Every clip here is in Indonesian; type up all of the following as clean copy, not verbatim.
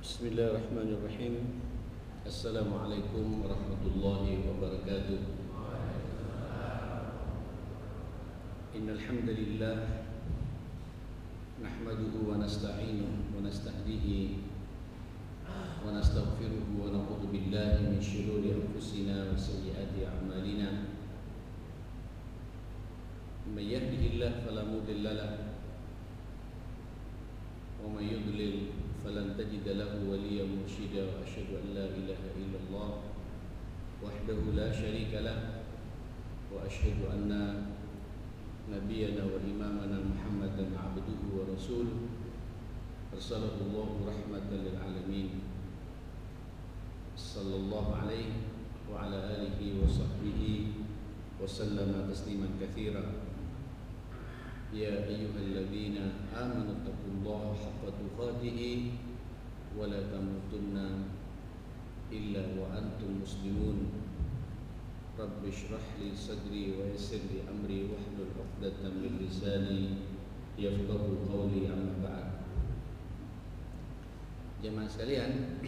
Bismillahirrahmanirrahim. Assalamualaikum warahmatullahi wabarakatuh. Innal hamdalillah nahmaduhu wa nasta'inuhu wa nastahdihi wa nastaghfiruhu wa na'udzu billahi min shururi anfusina wa sayyiati a'malina. Man yahdihillahu fala mudilla lahu wa man yudlil falan tajida lahu waliyan mursyida wa asyhadu an la ilaha illallah wahdahu la syarika lah wa asyhadu anna nabiyyana wa imamana Muhammadan abduhu wa rasuluh arsalahu Allahu rahmatan lil alamin sallallahu alaihi wa ala alihi wa sahbihi wa sallama tasliman katsira. Ya ayyuhalladzina amanu taqullaha haqqa tuqatih wa la tamutunna illa wa antum muslimun. Rabbi shrah li sadri wa yassir li amri wahlul 'uqdatam min lisani yafqahu qawli, amma ba'd. Jemaah sekalian,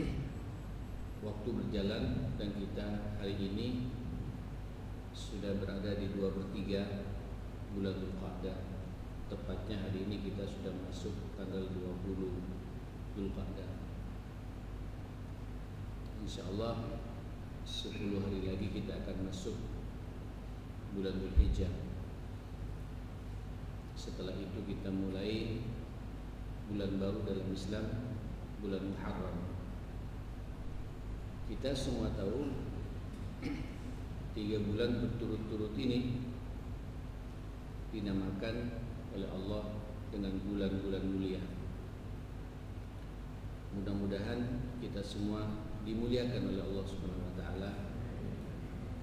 waktu berjalan dan kita hari ini sudah berada di 2/3 bulan Dzulqa'dah. Tepatnya hari ini kita sudah masuk tanggal 20 Dzulqa'dah. Insyaallah 10 hari lagi kita akan masuk bulan Dzulhijjah. Setelah itu kita mulai bulan baru dalam Islam, bulan Muharram. Kita semua tahu 3 bulan berturut-turut ini dinamakan oleh Allah dengan bulan-bulan mulia. Mudah-mudahan kita semua dimuliakan oleh Allah Subhanahu wa taala,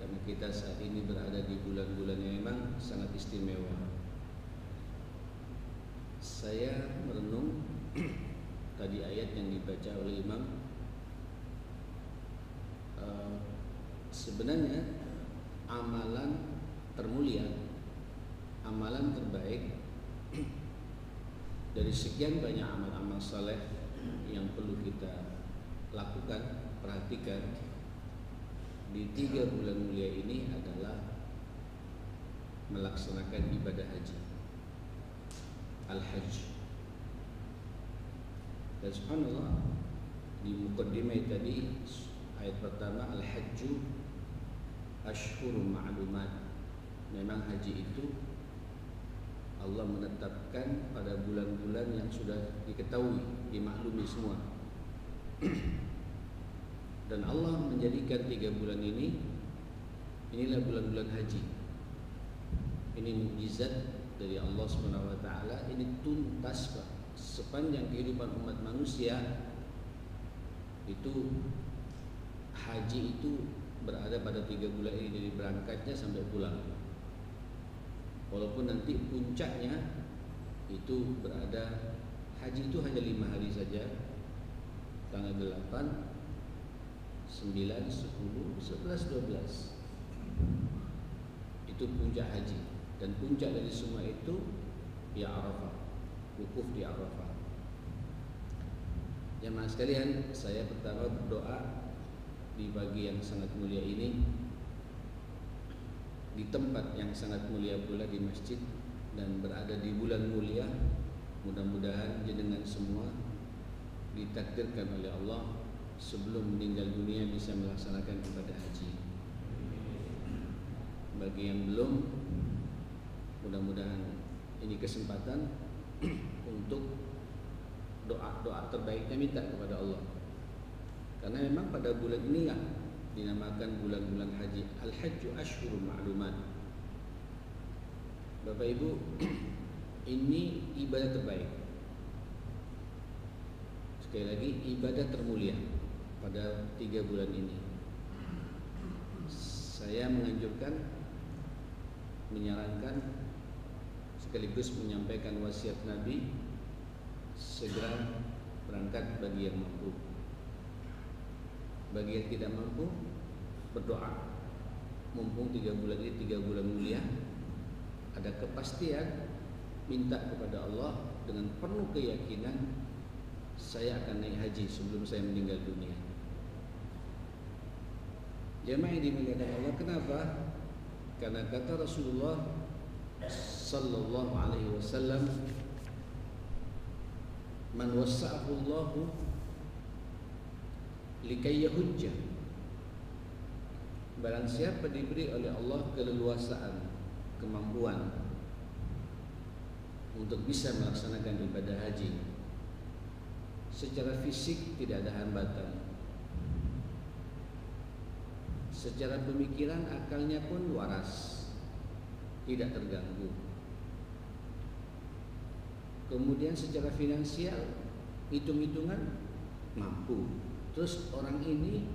karena kita saat ini berada di bulan-bulan yang memang sangat istimewa. Saya merenung tadi ayat yang dibaca oleh Imam. Sebenarnya amalan termulia, amalan terbaik dari sekian banyak amal-amal saleh yang perlu kita lakukan, perhatikan di 3 bulan mulia ini adalah melaksanakan ibadah haji, al-hajj. Dan subhanallah, di muqaddimah tadi ayat pertama, al-hajju ashhurun ma'lumat. Memang haji itu Allah menetapkan pada bulan-bulan yang sudah diketahui, dimaklumi semua. Dan Allah menjadikan 3 bulan ini, inilah bulan-bulan haji. Ini mukjizat dari Allah Subhanahu wa taala. Ini tuntas, Pak. Sepanjang kehidupan umat manusia itu, haji itu berada pada 3 bulan ini, dari berangkatnya sampai pulang. Walaupun nanti puncaknya itu berada, haji itu hanya 5 hari saja, tanggal 8, 9, 10, 11, 12. Itu puncak haji. Dan puncak dari semua itu ya Arafah, wukuf di Arafah. Jemaah sekalian, saya pertama berdoa di pagi yang sangat mulia ini, di tempat yang sangat mulia pula, di masjid, dan berada di bulan mulia. Mudah-mudahan jenengan semua ditakdirkan oleh Allah sebelum meninggal dunia bisa melaksanakan ibadah haji. Bagi yang belum, mudah-mudahan ini kesempatan untuk doa-doa terbaiknya minta kepada Allah. Karena memang pada bulan inilah dinamakan bulan-bulan haji. Al-hajju ashhurun ma'lumat. Bapak Ibu, ini ibadah terbaik. Sekali lagi, ibadah termulia pada 3 bulan ini. Saya menganjurkan, menyarankan, sekaligus menyampaikan wasiat Nabi, segera berangkat bagi yang mampu. Bagi yang tidak mampu, berdoa. Mumpung 3 bulan ini 3 bulan mulia, ada kepastian, minta kepada Allah dengan penuh keyakinan saya akan naik haji sebelum saya meninggal dunia. Jemaah yang dimuliakan Allah, kenapa? Karena kata Rasulullah sallallahu alaihi wasallam, man wassa'ahu Allahu likay yahujja, barang siapa diberi oleh Allah keleluasaan, kemampuan untuk bisa melaksanakan ibadah haji, secara fisik tidak ada hambatan, secara pemikiran akalnya pun waras, tidak terganggu, kemudian secara finansial hitung-hitungan mampu, terus orang ini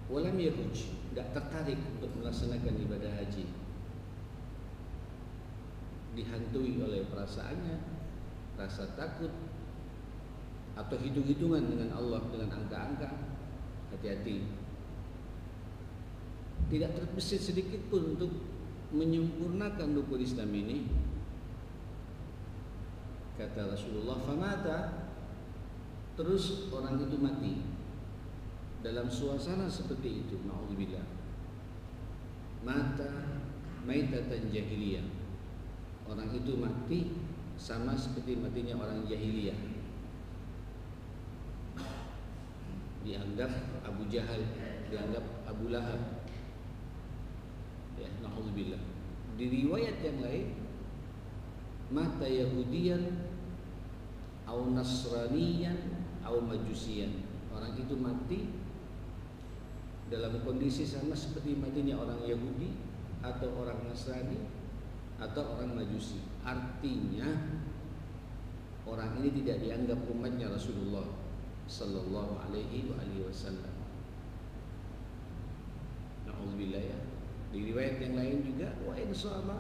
walam yahuj, tidak tertarik untuk melaksanakan ibadah haji, dihantui oleh perasaannya, rasa takut atau hitung-hitungan dengan Allah, dengan angka-angka, hati-hati, tidak terbesit sedikit pun untuk menyempurnakan rukun Islam ini. Kata Rasulullah, famata, terus orang itu mati dalam suasana seperti itu, na'udzubillah, mata maitatan jahiliyah, orang itu mati sama seperti matinya orang jahiliyah, dianggap Abu Jahal, dianggap Abu Lahab, ya, na'udzubillah. Di riwayat yang lain, mata Yahudiyan au Nasraniyan au Majusiyan, orang itu mati dalam kondisi sama seperti matinya orang Yahudi atau orang Nasrani atau orang Majusi. Artinya orang ini tidak dianggap umatnya Rasulullah sallallahu alaihi wasallam. Na'udzubillah, ya. Di riwayat yang lain juga, wa in shalla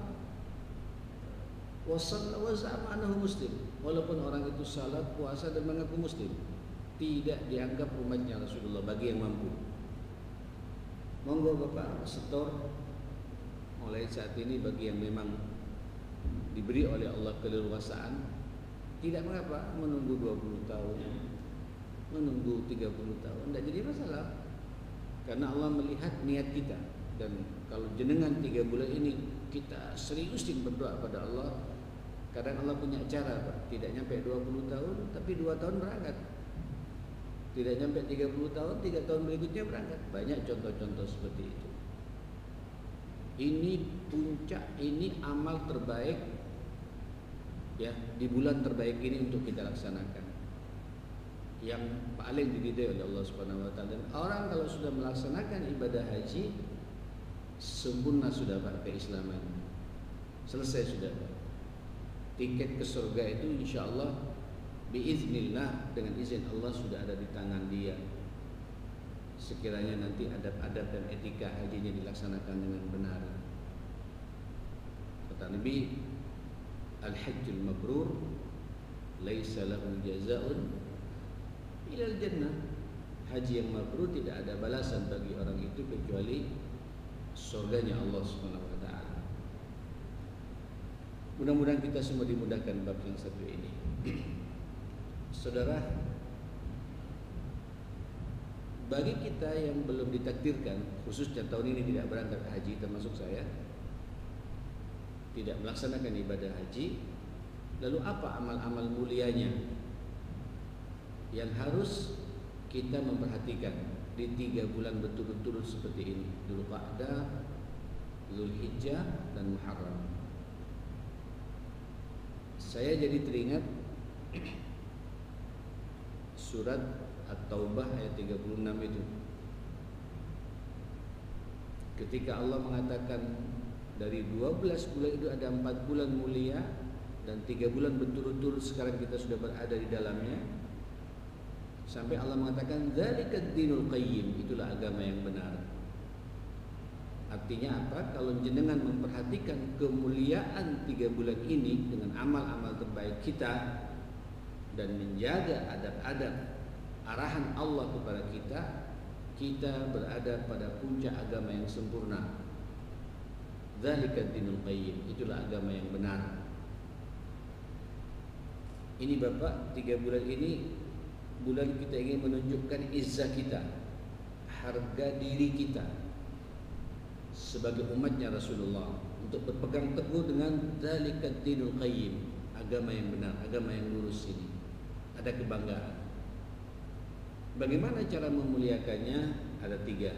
wa shalla wa za'ama annahu muslim, walaupun orang itu salat, puasa dan mengaku muslim, tidak dianggap umatnya Rasulullah bagi yang mampu. Monggo Bapak setor mulai saat ini bagi yang memang diberi oleh Allah keleluasaan, tidak mengapa menunggu 20 tahun, menunggu 30 tahun, tidak jadi masalah, karena Allah melihat niat kita. Dan kalau jenengan 3 bulan ini kita seriusin berdoa pada Allah, kadang Allah punya cara, Pak. Tidak nyampe 20 tahun, tapi 2 tahun berangkat. Tidak nyampe 30 tahun, 3 tahun berikutnya berangkat. Banyak contoh-contoh seperti itu. Ini puncak, ini amal terbaik, ya, di bulan terbaik ini untuk kita laksanakan, yang paling diridai oleh Allah Subhanahu wa taala. Dan orang kalau sudah melaksanakan ibadah haji, sempurna sudah Pak keislaman, selesai sudah Pak. Tiket ke surga itu insya Allah biiznillah, dengan izin Allah, sudah ada di tangan dia, sekiranya nanti adab-adab dan etika hajinya dilaksanakan dengan benar. Kata Nabi, al-hajjul mabrur laisa lahu jazaa'un ilal jannah. Haji yang mabrur tidak ada balasan bagi orang itu kecuali surganya Allah Subhanahu wa taala. Mudah-mudahan kita semua dimudahkan bab yang satu ini. Saudara, bagi kita yang belum ditakdirkan, khususnya tahun ini tidak berangkat haji, termasuk saya, tidak melaksanakan ibadah haji, lalu apa amal-amal mulianya yang harus kita memperhatikan di 3 bulan betul-betul seperti ini, Dzulqa'dah, Dzulhijjah, dan Muharram? Saya jadi teringat surat At-Taubah ayat 36 itu, ketika Allah mengatakan dari 12 bulan itu ada 4 bulan mulia dan 3 bulan betul-betul sekarang kita sudah berada di dalamnya, sampai Allah mengatakan dzalikad dinul qayyim, itulah agama yang benar. Artinya apa? Kalau jenengan memperhatikan kemuliaan 3 bulan ini dengan amal-amal terbaik kita dan menjaga adab-adab arahan Allah kepada kita, kita berada pada puncak agama yang sempurna. Dzalikad dinul qayyim, itulah agama yang benar. Ini Bapak, 3 bulan ini bulan kita ingin menunjukkan izzah kita, harga diri kita sebagai umatnya Rasulullah, untuk berpegang teguh dengan dzalikad dinul qayyim, agama yang benar, agama yang lurus ini. Ada kebanggaan. Bagaimana cara memuliakannya? Ada 3.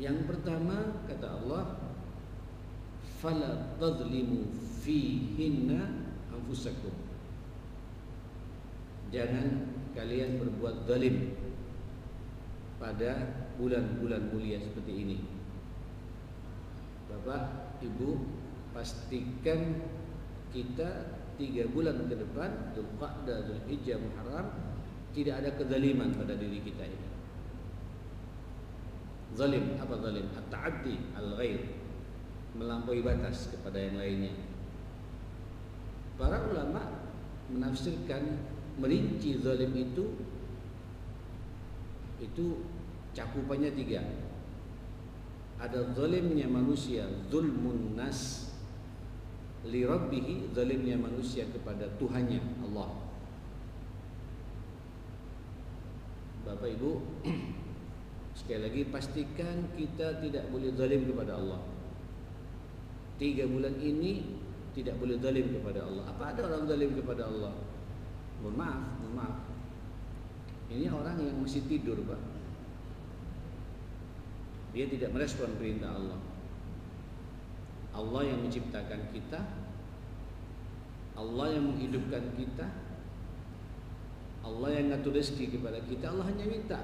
Yang pertama kata Allah, fala tadhlimu fihinna anfusakum. Jangan kalian berbuat zalim pada bulan-bulan mulia seperti ini. Bapak, Ibu, pastikan kita 3 bulan ke depan, Dzulqa'dah, Dzulhijjah, Muharram, tidak ada kezaliman pada diri kita ini. Zalim, apa zalim? At-ta'addi al-ghair, melampaui batas kepada yang lainnya. Para ulama menafsirkan, merinci zalim itu cakupannya 3. Ada zalimnya manusia, zulmun nas li rabbih, zalimnya manusia kepada Tuhannya, Allah. Bapak Ibu, sekali lagi pastikan kita tidak boleh zalim kepada Allah. 3 bulan ini tidak boleh zalim kepada Allah. Apa ada orang zalim kepada Allah? Mohon maaf. Ini orang yang masih tidur, Pak. Dia tidak merespon perintah Allah. Allah yang menciptakan kita, Allah yang menghidupkan kita, Allah yang ngatur rezeki kepada kita. Allah hanya minta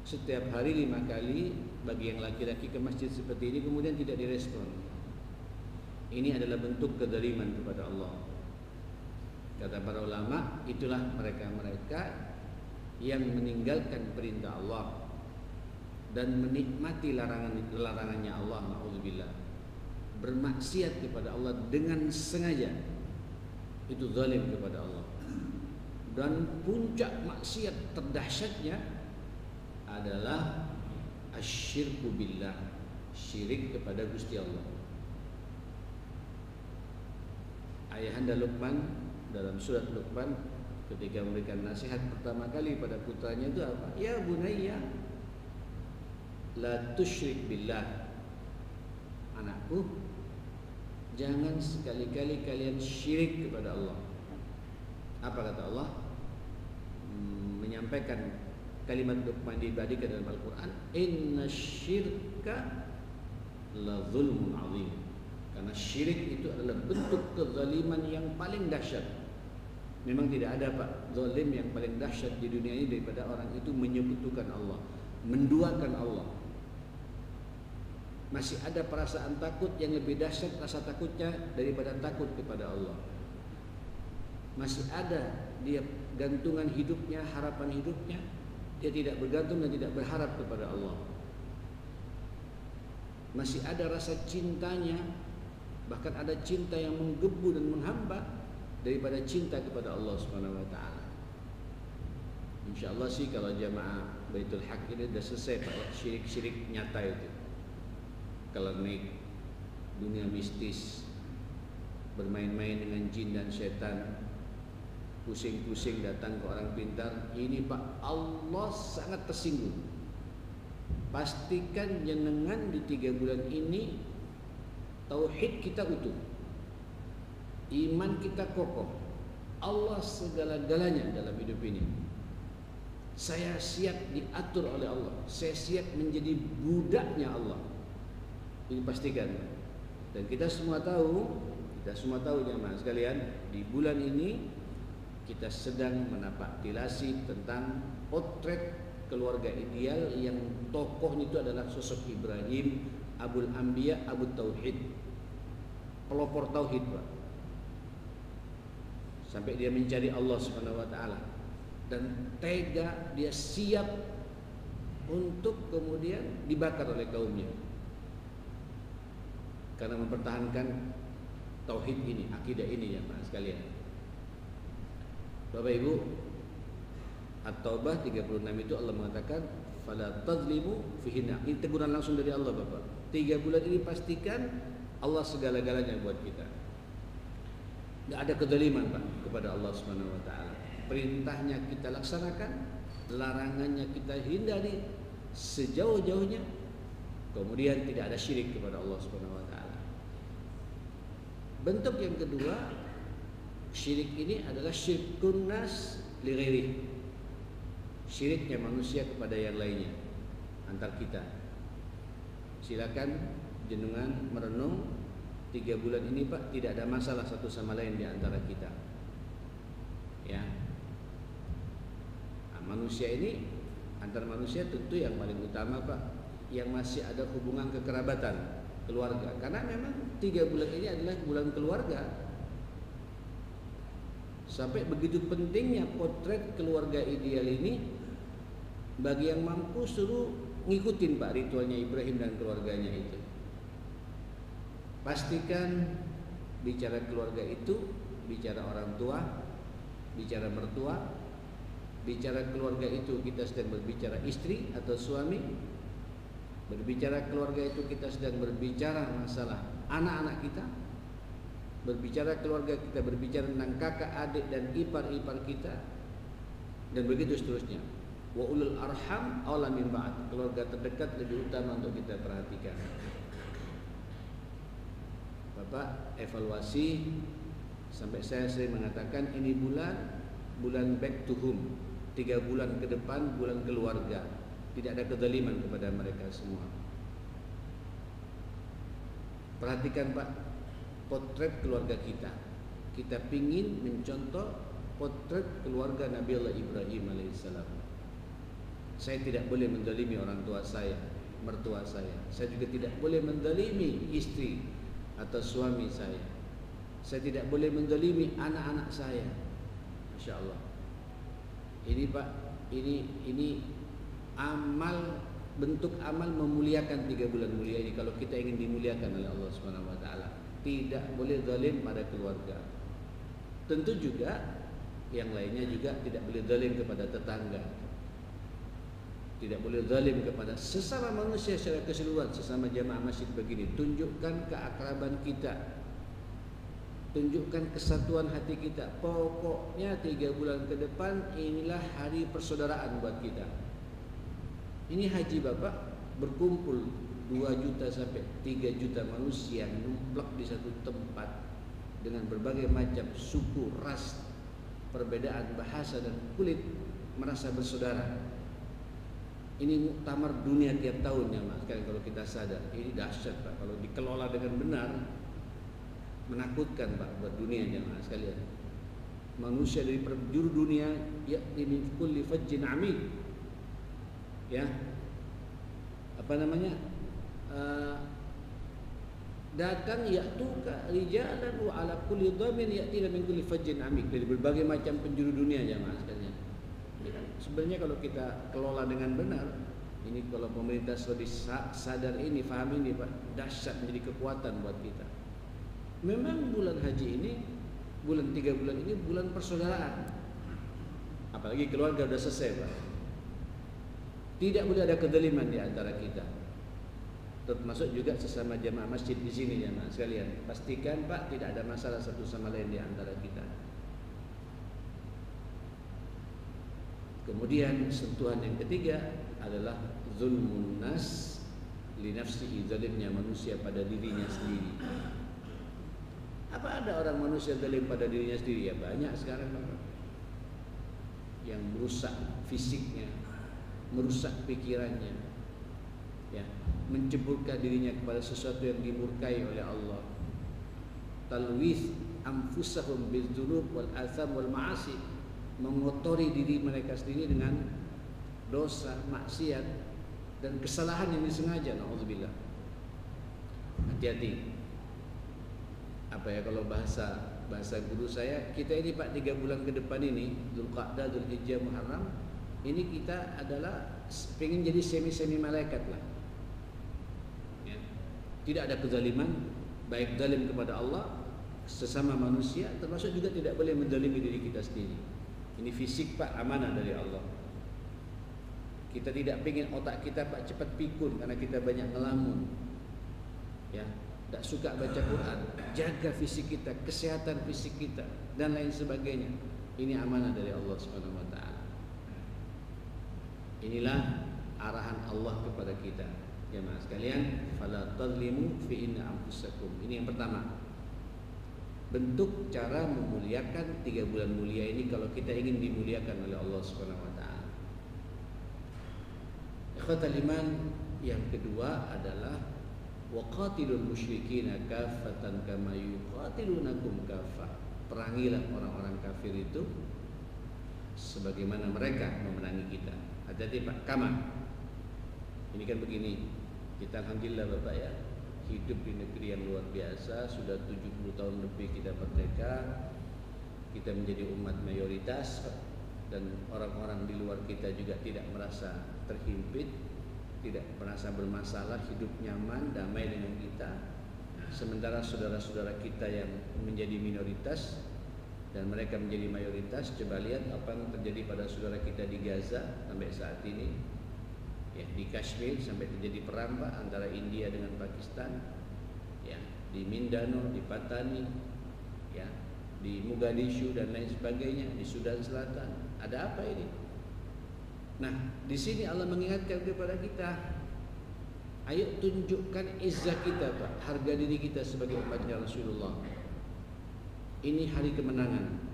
setiap hari 5 kali bagi yang laki-laki ke masjid seperti ini, kemudian tidak direspon. Ini adalah bentuk kezaliman kepada Allah. Kata para ulama, itulah mereka-mereka yang meninggalkan perintah Allah dan menikmati larangannya Allah, na'udzubillah, bermaksiat kepada Allah dengan sengaja, itu zalim kepada Allah. Dan puncak maksiat terdahsyatnya adalah asyirku billah, syirik kepada Gusti Allah. Ayahanda Luqman dalam surat Luqman ketika memberikan nasihat pertama kali pada putranya itu apa? Ya bunayya la tusyrik billah. Anakku, jangan sekali-kali kalian syirik kepada Allah. Apa kata Allah? Menyampaikan kalimat Luqman dibadikan dalam Al-Quran, inna syirka la zulmun azim. Karena syirik itu adalah bentuk kezaliman yang paling dahsyat. Memang tidak ada, Pak, zalim yang paling dahsyat di dunia ini daripada orang itu menyekutukan Allah, menduakan Allah. Masih ada perasaan takut yang lebih dahsyat rasa takutnya daripada takut kepada Allah. Masih ada dia gantungan hidupnya, harapan hidupnya, dia tidak bergantung dan tidak berharap kepada Allah. Masih ada rasa cintanya, bahkan ada cinta yang menggebu dan menghambat daripada cinta kepada Allah Subhanahu wa taala. Insyaallah sih kalau jamaah Baitul Haq ini sudah selesai, Pak, syirik-syirik nyata itu. Klinik, dunia mistis, bermain-main dengan jin dan setan, pusing-pusing datang ke orang pintar. Ini, Pak, Allah sangat tersinggung. Pastikan jenengan di 3 bulan ini tauhid kita utuh, iman kita kokoh, Allah segala-galanya dalam hidup ini. Saya siap diatur oleh Allah, saya siap menjadi budaknya Allah. Ini pastikan. Dan kita semua tahu jemaah sekalian, di bulan ini kita sedang menapak tilasi tentang potret keluarga ideal yang tokohnya itu adalah sosok Ibrahim, Abul Anbiya, Abu Tauhid, pelopor tauhid, Pak. Sampai dia mencari Allah Subhanahu wa taala dan tega dia siap untuk kemudian dibakar oleh kaumnya karena mempertahankan tauhid ini, akidah ini, ya Pak sekalian. Bapak Ibu, At-Taubah 36 itu Allah mengatakan fala tazlimu fihinna. Ini teguran langsung dari Allah, Bapak. 3 bulan ini pastikan Allah segala-galanya buat kita. Tidak ada kezaliman Pak kepada Allah Subhanahu Wa Taala. Perintahnya kita laksanakan, larangannya kita hindari sejauh-jauhnya. Kemudian tidak ada syirik kepada Allah Subhanahu Wa Taala. Bentuk yang kedua, syirik ini adalah syirkun nas li ghairi. Syiriknya manusia kepada yang lainnya, antar kita. Silakan jenengan merenung 3 bulan ini Pak, tidak ada masalah satu sama lain di antara kita. Ya. Nah, manusia ini, antar manusia tentu yang paling utama Pak, yang masih ada hubungan kekerabatan, keluarga. Karena memang 3 bulan ini adalah bulan keluarga. Sampai begitu pentingnya potret keluarga ideal ini, bagi yang mampu suruh ngikutin Pak ritualnya Ibrahim dan keluarganya itu. Pastikan bicara keluarga itu, bicara orang tua, bicara mertua, bicara keluarga itu kita sedang berbicara istri atau suami, berbicara keluarga itu kita sedang berbicara masalah anak-anak kita, berbicara keluarga kita berbicara tentang kakak, adik dan ipar-ipar kita, dan begitu seterusnya. Wa ulul arham aula min ba'd, keluarga terdekat lebih utama untuk kita perhatikan. Bapak evaluasi, sampai saya sering mengatakan ini bulan back to home, 3 bulan ke depan bulan keluarga, tidak ada kezaliman kepada mereka semua. Perhatikan Pak potret keluarga kita. Kita pingin mencontoh potret keluarga Nabi Allah Ibrahim alaihissalam. Saya tidak boleh menzalimi orang tua saya, mertua saya. Saya juga tidak boleh menzalimi istri atau suami saya. Saya tidak boleh menzalimi anak-anak saya. Masya Allah. Ini Pak, ini amal, bentuk amal memuliakan 3 bulan mulia ini. Kalau kita ingin dimuliakan oleh Allah Subhanahu Wa Taala, tidak boleh zalim pada keluarga. Tentu juga yang lainnya juga tidak boleh zalim kepada tetangga. Tidak boleh zalim kepada sesama manusia secara keseluruhan, sesama jamaah masjid begini. Tunjukkan keakraban kita, tunjukkan kesatuan hati kita. Pokoknya 3 bulan ke depan inilah hari persaudaraan buat kita. Ini haji Bapak, berkumpul 2 juta sampai 3 juta manusia numplak di satu tempat dengan berbagai macam suku, ras, perbedaan bahasa dan kulit, merasa bersaudara. Ini muktamar dunia tiap tahun ya Mas. Kalau kita sadar, ini dahsyat Pak. Kalau dikelola dengan benar, menakutkan Pak buat dunia jemaah sekalian. Manusia dari penjuru dunia ya'ti min kulli fajjin 'amik. Ya. Apa namanya? Datang ya'tuka rijalan wa 'ala kulli dhamin ya'tina min kulli fajjin 'amik. Dari berbagai macam penjuru dunia jemaah sekalian. Sebenarnya kalau kita kelola dengan benar, ini kalau pemerintah sudah sadar ini, faham ini Pak, dahsyat, menjadi kekuatan buat kita. Memang bulan haji ini, bulan 3 bulan ini bulan persaudaraan. Apalagi keluarga sudah selesai Pak. Tidak boleh ada kezaliman di antara kita. Termasuk juga sesama jamaah masjid di sini jamaah sekalian. Pastikan Pak tidak ada masalah satu sama lain di antara kita. Kemudian sentuhan yang ketiga adalah zulmun nas li nafsihi, zalimnya manusia pada dirinya sendiri. Apa ada orang manusia zalim pada dirinya sendiri? Ya banyak sekarang Bapak. Yang merusak fisiknya, merusak pikirannya, ya, menceburkan dirinya kepada sesuatu yang dimurkai oleh Allah. Talwith anfusahum bidzunub wal atham wal ma'asi, mengotori diri mereka sendiri dengan dosa, maksiat dan kesalahan yang disengaja. Nauzubillah. Hati-hati. Apa ya kalau bahasa guru saya, kita ini Pak 3 bulan ke depan ini, Dzulqa'dah, Dzulhijjah, Muharram, ini kita adalah pengen jadi semi malaikat lah. Ya. Tidak ada kezaliman, baik zalim kepada Allah, sesama manusia, termasuk juga tidak boleh menzalimi diri kita sendiri. Ini fisik Pak, amanah dari Allah. Kita tidak pengen otak kita Pak cepat pikun karena kita banyak ngelamun. Ya, tak suka baca Quran, jaga fisik kita, kesehatan fisik kita dan lain sebagainya. Ini amanah dari Allah Subhanahu wa taala. Inilah arahan Allah kepada kita. Jemaah sekalian, fala tadlimu fi inna anfusakum. Ini yang pertama. Bentuk cara memuliakan 3 bulan mulia ini kalau kita ingin dimuliakan oleh Allah Subhanahu wa taala. Ikhwatal iman, yang kedua adalah waqatilul musyrikina kaffatan kama yuqatilunakum kaffah. Perangilah orang-orang kafir itu sebagaimana mereka memerangi kita. Hati-hati Pak, kama. Ini kan begini, kita alhamdulillah Bapak ya, hidup di negeri yang luar biasa, sudah 70 tahun lebih kita merdeka. Kita menjadi umat mayoritas dan orang-orang di luar kita juga tidak merasa terhimpit, tidak merasa bermasalah, hidup nyaman, damai dengan kita. Sementara saudara-saudara kita yang menjadi minoritas dan mereka menjadi mayoritas, coba lihat apa yang terjadi pada saudara kita di Gaza sampai saat ini. Ya, di Kashmir sampai terjadi perang Pak, antara India dengan Pakistan. Ya, di Mindanao, di Patani, ya, di Mogadishu dan lain sebagainya, di Sudan Selatan. Ada apa ini? Nah, di sini Allah mengingatkan kepada kita, ayo tunjukkan izzah kita Pak, harga diri kita sebagai umatnya Rasulullah. Ini hari kemenangan.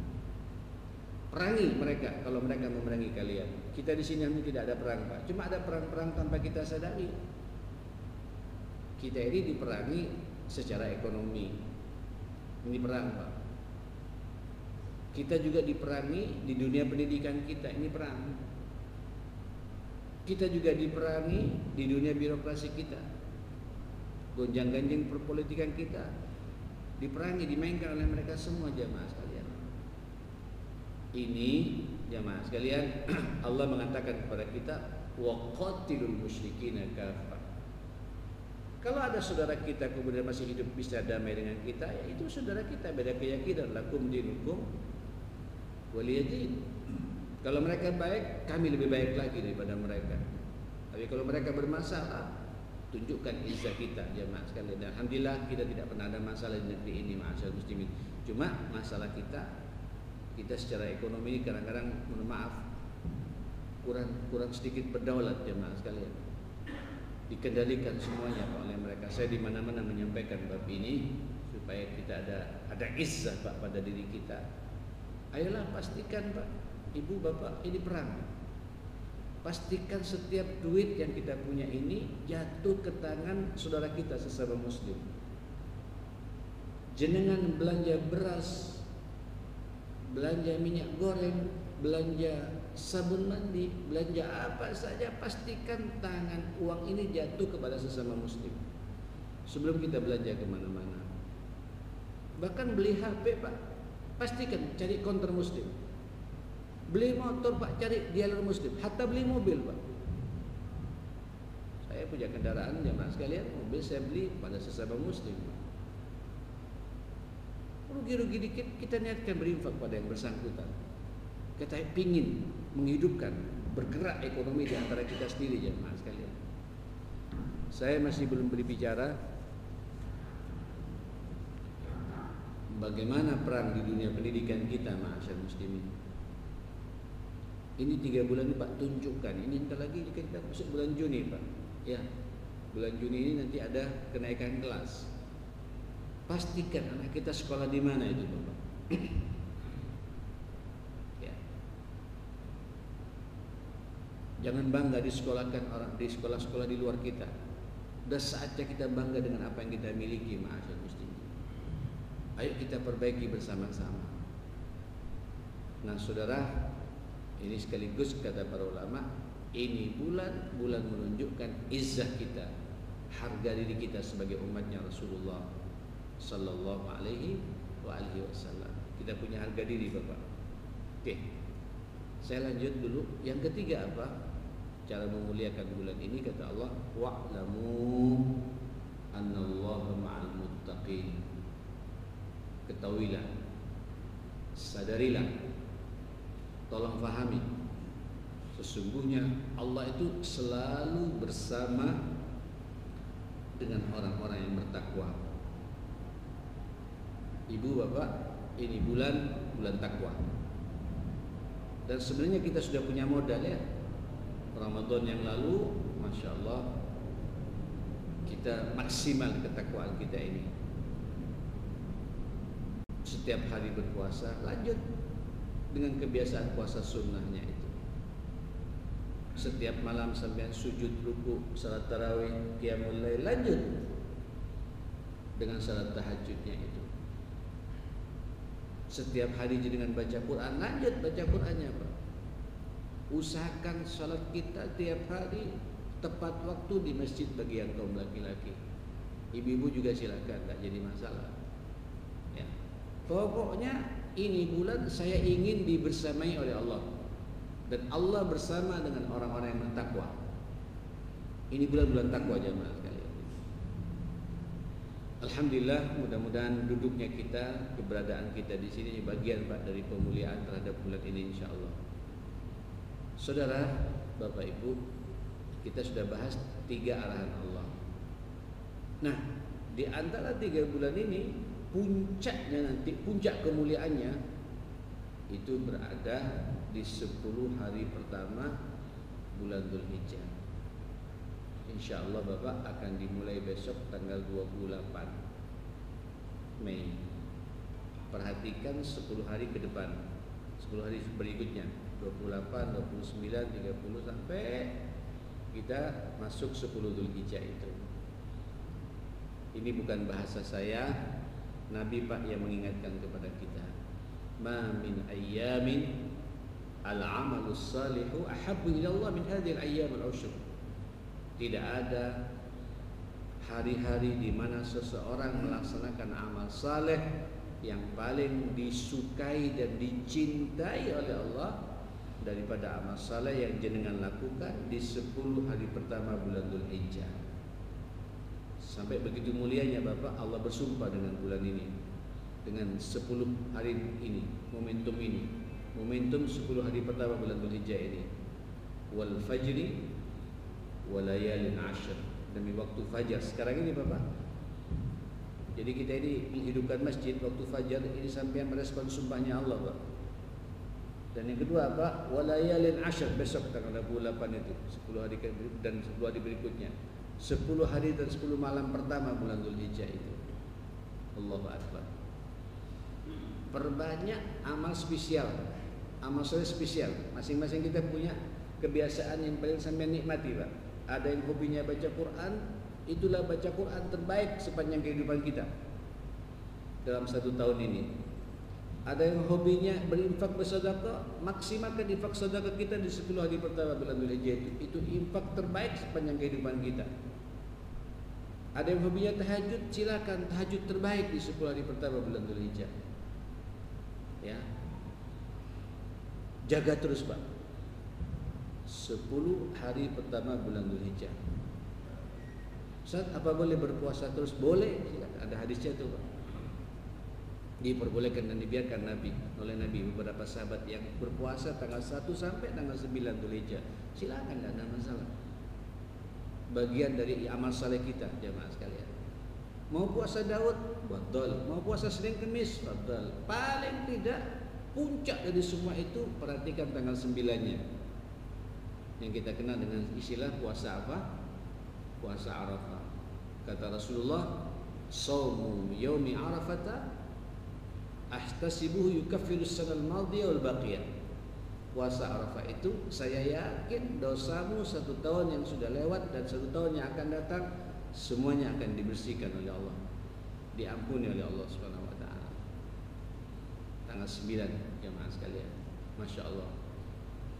Perangi mereka kalau mereka memerangi kalian. Kita di sini tidak ada perang Pak, cuma ada perang-perang tanpa kita sadari. Kita ini diperangi secara ekonomi. Ini perang Pak. Kita juga diperangi di dunia pendidikan kita, ini perang. Kita juga diperangi di dunia birokrasi kita. Gonjang-ganjing perpolitikan kita diperangi, dimainkan oleh mereka semua jamaah sekalian. Ini jamaah sekalian, Allah mengatakan kepada kita, waqatilul musyrikina kaffah. Kalau ada saudara kita kemudian masih hidup bisa damai dengan kita, ya itu saudara kita, beda keyakinan, lakum dinukum waliyadin. Kalau mereka baik, kami lebih baik lagi daripada mereka. Tapi kalau mereka bermasalah, tunjukkan izzah kita jemaah sekalian. Dan alhamdulillah kita tidak pernah ada masalah di negeri ini, ma'asyiral muslimin. Cuma masalah kita secara ekonomi kadang-kadang, mohon maaf, kurang sedikit berdaulat jemaah sekalian. Dikendalikan semuanya Pak oleh mereka. Saya di mana-mana menyampaikan bab ini supaya kita ada izzah Pak pada diri kita. Ayolah pastikan Pak, Ibu Bapak, ini perang. Pastikan setiap duit yang kita punya ini jatuh ke tangan saudara kita sesama muslim. Jenengan belanja beras, belanja minyak goreng, belanja sabun mandi, belanja apa saja, pastikan tangan uang ini jatuh kepada sesama muslim sebelum kita belanja kemana-mana. Bahkan beli HP Pak, pastikan cari counter muslim. Beli motor Pak, cari dealer muslim. Hatta beli mobil Pak. Saya punya kendaraan jemaah sekalian, mobil saya beli pada sesama muslim. Rugi-rugi dikit kita niatkan berinfak pada yang bersangkutan. Kita ingin menghidupkan, bergerak ekonomi di antara kita sendiri jemaah sekalian. Saya masih belum berbicara bagaimana perang di dunia pendidikan kita, ma'asyar muslimin. Ini 3 bulan ini Pak, tunjukkan. Ini entar lagi kita masuk bulan Juni Pak. Ya, bulan Juni ini nanti ada kenaikan kelas. Pastikan anak kita sekolah di mana itu Bapak. Ya. Jangan bangga disekolahkan orang di sekolah-sekolah di luar kita. Udah saatnya kita bangga dengan apa yang kita miliki, ma'asyar muslimin. Ayo kita perbaiki bersama-sama. Nah, saudara, ini sekaligus kata para ulama, ini bulan menunjukkan izzah kita, harga diri kita sebagai umatnya Rasulullah sallallahu alaihi wasallam. Kita punya harga diri Bapak. Oke. Saya lanjut dulu. Yang ketiga apa? Cara memuliakan bulan ini kata Allah, wa'lamu annallaha ma'al muttaqin. Ketahuilah, sadarilah, tolong fahami, sesungguhnya Allah itu selalu bersama dengan orang-orang yang bertakwa. Ibu bapak, ini bulan takwa. Dan sebenarnya kita sudah punya modal ya. Ramadan yang lalu, Masya Allah, kita maksimal ketakwaan kita ini. Setiap hari berpuasa, lanjut dengan kebiasaan puasa sunnahnya itu. Setiap malam sampai sujud, ruku, salat tarawih, qiyamul lail, lanjut dengan salat tahajudnya itu. Setiap hari dengan baca Quran, lanjut baca Qurannya Pak. Usahakan salat kita tiap hari tepat waktu di masjid bagi yang kaum laki-laki. Ibu-ibu juga silakan, tak jadi masalah. Ya. Pokoknya ini bulan saya ingin dibersamai oleh Allah, dan Allah bersama dengan orang-orang yang bertakwa. Ini bulan-bulan takwa jemaah sekalian. Alhamdulillah, mudah-mudahan duduknya kita, keberadaan kita di sini bagian Pak dari pemuliaan terhadap bulan ini insyaallah. Saudara, Bapak Ibu, kita sudah bahas 3 arahan Allah. Nah, di antara 3 bulan ini, puncaknya nanti, puncak kemuliaannya itu berada di 10 hari pertama bulan Dzulhijjah. Insyaallah Bapak akan dimulai besok tanggal 28 Mei. Perhatikan 10 hari ke depan, 10 hari berikutnya, 28, 29, 30 sampai kita masuk 10 Dzulhijjah itu. Ini bukan bahasa saya, Nabi Pak yang mengingatkan kepada kita. Ma min ayyamin al-amalus salihu ahabbu ila Allah min hadhihi al-ayyam al-ushr. Tidak ada hari-hari di mana seseorang melaksanakan amal saleh yang paling disukai dan dicintai oleh Allah daripada amal saleh yang jenengan lakukan di 10 hari pertama bulan Dzulhijjah. Sampai begitu mulianya Bapak, Allah bersumpah dengan bulan ini, dengan 10 hari ini, momentum 10 hari pertama bulan Dzulhijjah ini. Wal fajri wa layalin 'ashr, demi waktu fajar sekarang ini Bapak. Jadi kita ini menghidupkan masjid waktu fajar ini sampai merespon sumpahnya Allah Pak. Dan yang kedua Pak, wa layalin 'ashr, besok tanggal 28 itu, 10 hari dan 10 hari berikutnya. 10 hari dan 10 malam pertama bulan Dzulhijjah itu. Allahu Akbar. Perbanyak amal spesial, amal soleh spesial. Masing-masing kita punya kebiasaan yang paling sampai nikmati Pak. Ada yang hobinya baca Quran, itulah baca Quran terbaik sepanjang kehidupan kita dalam 1 tahun ini. Ada yang hobinya berinfak bersedekah, maksimalkan infak sedekah kita di 10 hari pertama bulan Dzulhijjah itu. Itu infak terbaik sepanjang kehidupan kita. Ada yang hobinya tahajud, silakan tahajud terbaik di 10 hari pertama bulan Dzulhijjah. Ya. Jaga terus Pak. 10 hari pertama bulan Dzulhijjah. Ustaz, apa boleh berpuasa terus? Boleh, silakan. Ada hadisnya tuh Pak. Diperbolehkan dan dibiarkan oleh Nabi beberapa sahabat yang berpuasa tanggal 1 sampai tanggal 9 Dzulhijjah. Silakan, tidak ada masalah. Bagian dari amal saleh kita jamaah sekalian. Mau puasa Daud, batal. Mau puasa Senin Kamis, batal. Paling tidak puncak dari semua itu, perhatikan tanggal 9-nya. Yang kita kenal dengan istilah puasa apa? Puasa Arafah. Kata Rasulullah, "Shaumu yaumi Arafata ahtasibuhu yukaffirus sanal madiyah wal baqiyah." Puasa Arafah itu saya yakin dosamu 1 tahun yang sudah lewat dan 1 tahun yang akan datang semuanya akan dibersihkan oleh Allah, diampuni oleh Allah Subhanahu wa taala. Tanggal 9 jemaah sekalian. Masya Allah.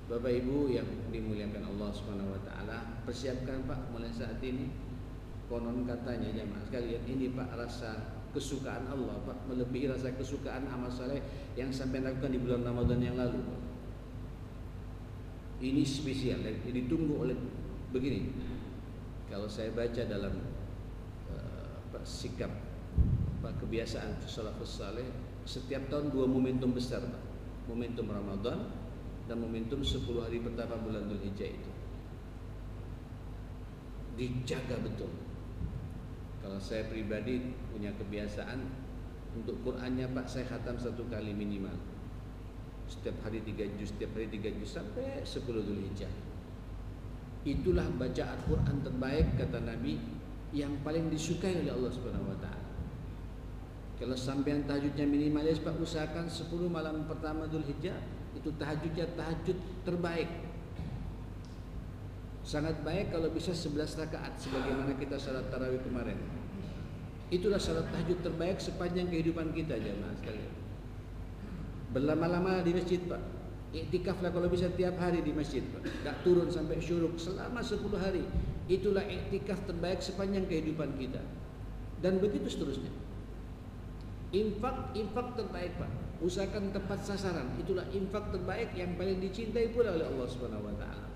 Bapak Ibu yang dimuliakan Allah Subhanahu wa taala, persiapkan Pak mulai saat ini. Konon katanya jemaah sekalian, ini Pak rasa kesukaan Allah Pak melebihi rasa kesukaan amal saleh yang sampai lakukan di bulan Ramadan yang lalu Pak. Ini spesial dan ditunggu oleh begini. Kalau saya baca dalam sikap kebiasaan salafus saleh, setiap tahun 2 momentum besar Pak. Momentum Ramadan dan momentum 10 hari pertama bulan Dzulhijjah itu. Dijaga betul. Kalau saya pribadi punya kebiasaan Untuk Qurannya Pak, saya khatam 1 kali minimal. Setiap hari 3 juz, setiap hari 3 juz sampai 10 Dzulhijjah. Itulah bacaan Quran terbaik kata Nabi, yang paling disukai oleh Allah Subhanahu wa taala. Kalau sampean tahajudnya minimalis Pak, usahakan 10 malam pertama Dzulhijjah itu tahajudnya tahajud terbaik. Sangat baik kalau bisa 11 rakaat sebagaimana kita salat tarawih kemarin. Itulah salat tahajud terbaik sepanjang kehidupan kita jemaah sekalian. Berlama-lama di masjid Pak. Iktikaflah kalau bisa tiap hari di masjid Pak. Tak turun sampai syuruk selama 10 hari. Itulah iktikaf terbaik sepanjang kehidupan kita. Dan begitu seterusnya. Infak terbaik Pak. Usahakan tepat sasaran. Itulah infak terbaik yang paling dicintai pula oleh Allah Subhanahu wa taala.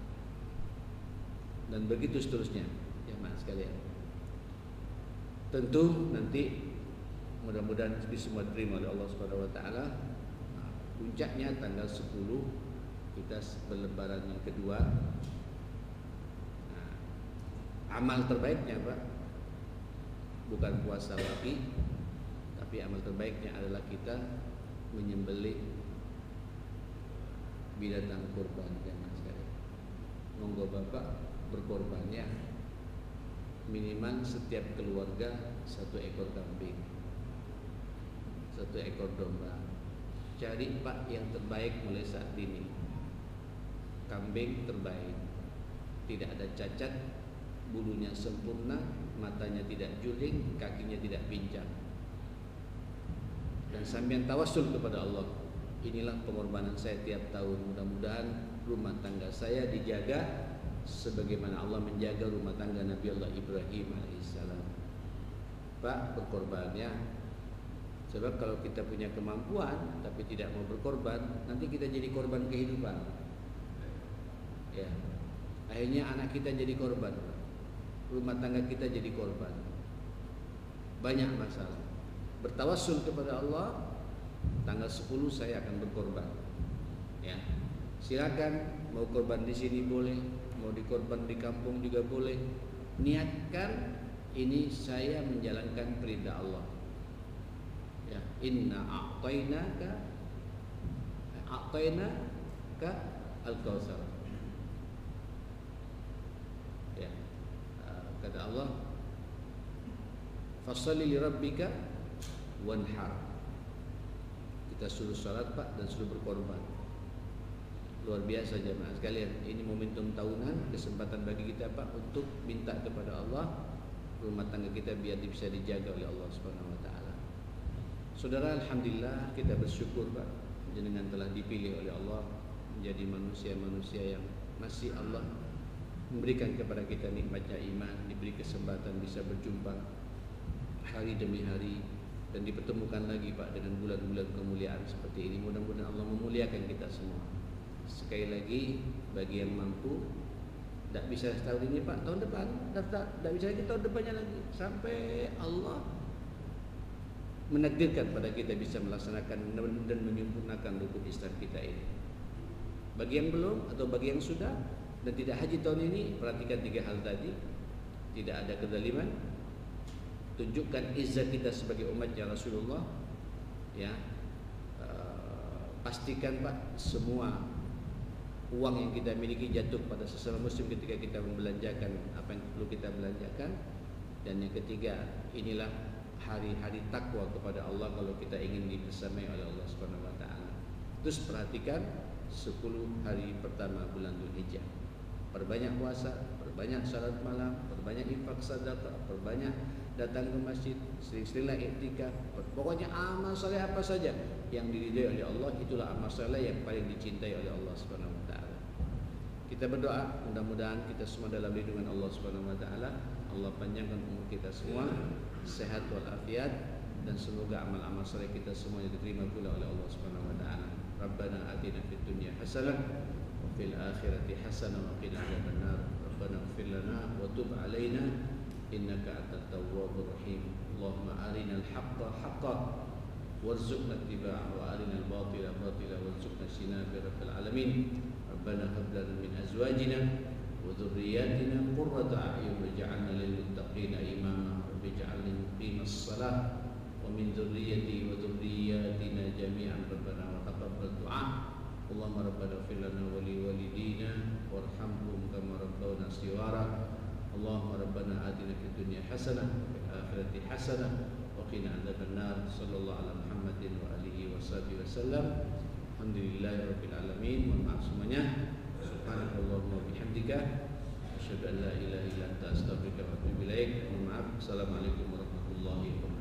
Dan begitu seterusnya, jemaah sekalian. Tentu nanti mudah-mudahan semua diterima oleh Allah Subhanahu wa taala. Puncaknya tanggal 10 kita berlebaran yang kedua. Amal terbaiknya Pak bukan puasa lagi, tapi amal terbaiknya adalah kita menyembelih binatang kurban jemaah sekalian. Monggo Bapak berkorbannya minimal setiap keluarga 1 ekor kambing, 1 ekor domba. Cari Pak yang terbaik mulai saat ini. Kambing terbaik, tidak ada cacat, bulunya sempurna, matanya tidak juling, kakinya tidak pincang. Dan sampean tawassul kepada Allah. Inilah pengorbanan saya tiap tahun. Mudah-mudahan rumah tangga saya dijaga sebagaimana Allah menjaga rumah tangga Nabi Allah Ibrahim alaihissalam. Pak, berkorbannya. Sebab kalau kita punya kemampuan tapi tidak mau berkorban, nanti kita jadi korban kehidupan. Ya. Akhirnya anak kita jadi korban. Rumah tangga kita jadi korban. Banyak masalah. Bertawassul kepada Allah, tanggal 10 saya akan berkorban. Ya. Silakan mau korban di sini boleh, mau dikorban di kampung juga boleh. Niatkan ini saya menjalankan perintah Allah. Ya, inna a'tainaka al-kautsar. Ya. Kata Allah, fasholli li rabbika wanhar. Kita suruh salat Pak dan suruh berkorban. Luar biasa jemaah sekalian. Ini momentum tahunan, kesempatan bagi kita Pak untuk minta kepada Allah rumah tangga kita biar bisa dijaga oleh Allah Subhanahu wa taala. Saudara, alhamdulillah kita bersyukur Pak, jenengan telah dipilih oleh Allah menjadi manusia-manusia yang masih Allah memberikan kepada kita nikmatnya iman, diberi kesempatan bisa berjumpa hari demi hari dan dipertemukan lagi Pak dengan bulan-bulan kemuliaan seperti ini. Mudah-mudahan Allah memuliakan kita semua. Sekali lagi, bagi yang mampu, tidak bisa tahun ini Pak, tahun depan, tidak bisa lagi tahun depannya lagi, sampai Allah menakdirkan pada kita bisa melaksanakan dan menyempurnakan rukun Islam kita ini. Bagi yang belum atau bagi yang sudah dan tidak haji tahun ini, perhatikan 3 hal tadi. Tidak ada kezaliman, tunjukkan izzat kita sebagai umatnya Rasulullah. Ya, pastikan Pak semua uang yang kita miliki jatuh pada sesama muslim ketika kita membelanjakan apa yang perlu kita belanjakan. Dan yang ketiga, inilah hari-hari takwa kepada Allah kalau kita ingin dibersamai oleh Allah Subhanahu wa taala. Terus perhatikan 10 hari pertama bulan Dzulhijjah. Perbanyak puasa, perbanyak salat malam, perbanyak infak sedekah, perbanyak datang ke masjid, sering-seringlah iktikaf. Pokoknya amal saleh apa saja yang diridhai oleh Allah, itulah amal saleh yang paling dicintai oleh Allah Subhanahu wa taala. Kita berdoa mudah-mudahan kita semua dalam lindungan Allah Subhanahu wa taala. Allah panjangkan umur kita semua, sehat walafiat, dan semoga amal-amal saleh kita semuanya diterima pula oleh Allah Subhanahu wa taala. Rabbana atina fid dunya hasanah wa fil akhirati hasanah wa qina adzabannar. Rabbana ighfir lana wa tub 'alaina innaka antat tawwabur rahim. Allahumma arinal haqqa haqqan warzuqna ittiba'ahu wa arinal batila batila warzuqna ijtinaba ya rabbal alamin. Rabbana hab lana min azwajina wa dhurriyyatina qurrata a'yun waj'alna lil muttaqina imama. Rabbi ij'alni muqimas shalah wa ومن ذريتي وذرياتنا جميعا ربنا وتقبل دعاء اللهم ربنا اغفر لنا ولوالدينا وارحمهم كما ربونا صغارا اللهم ربنا آتنا في الدنيا حسنة وفي الآخرة حسنة وقنا عذاب النار صلى الله على محمد وآله وصحبه وسلم الحمد لله رب العالمين. Mohon maaf semuanya. Subhanakallahumma wa bihamdika asyhadu an la ilaha illa anta astaghfiruka wa atubu ilaik. Mohon maaf. Assalamualaikum warahmatullahi wabarakatuh.